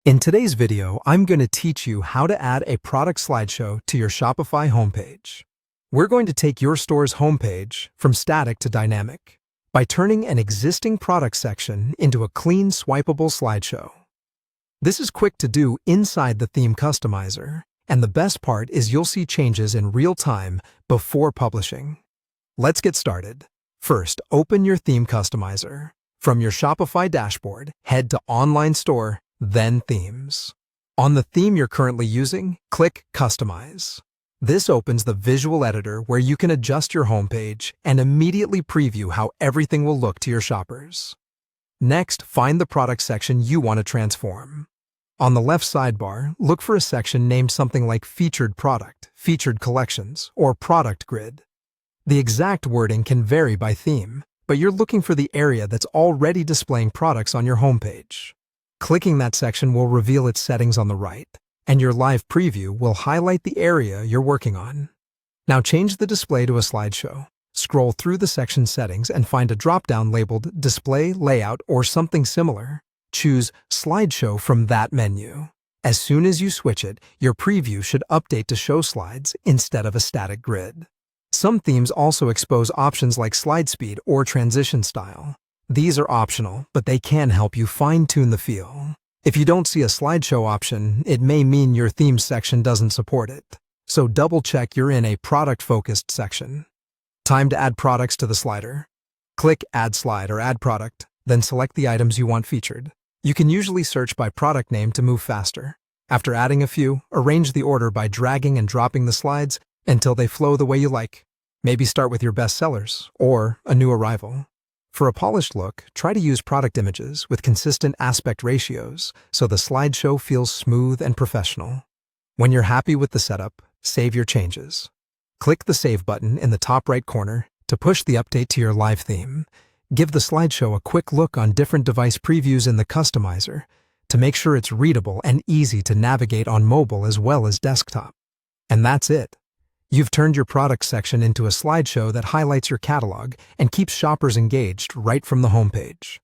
In today's video, I'm going to teach you how to add a product slideshow to your Shopify homepage. We're going to take your store's homepage from static to dynamic by turning an existing product section into a clean, swipeable slideshow. This is quick to do inside the theme customizer, and the best part is you'll see changes in real time before publishing. Let's get started. First, open your theme customizer. From your Shopify dashboard, head to Online Store, then Themes. On the theme you're currently using, click Customize. This opens the visual editor where you can adjust your homepage and immediately preview how everything will look to your shoppers. Next, find the product section you want to transform. On the left sidebar, look for a section named something like Featured Product, Featured Collections, or Product Grid. The exact wording can vary by theme, but you're looking for the area that's already displaying products on your homepage. Clicking that section will reveal its settings on the right, and your live preview will highlight the area you're working on. Now change the display to a slideshow. Scroll through the section settings and find a drop-down labeled Display, Layout, or something similar. Choose Slideshow from that menu. As soon as you switch it, your preview should update to show slides instead of a static grid. Some themes also expose options like slide speed or transition style. These are optional, but they can help you fine-tune the feel. If you don't see a slideshow option, it may mean your theme section doesn't support it. So double-check you're in a product-focused section. Time to add products to the slider. Click Add Slide or Add Product, then select the items you want featured. You can usually search by product name to move faster. After adding a few, arrange the order by dragging and dropping the slides until they flow the way you like. Maybe start with your best sellers or a new arrival. For a polished look, try to use product images with consistent aspect ratios so the slideshow feels smooth and professional. When you're happy with the setup, save your changes. Click the Save button in the top right corner to push the update to your live theme. Give the slideshow a quick look on different device previews in the customizer to make sure it's readable and easy to navigate on mobile as well as desktop. And that's it. You've turned your product section into a slideshow that highlights your catalog and keeps shoppers engaged right from the homepage.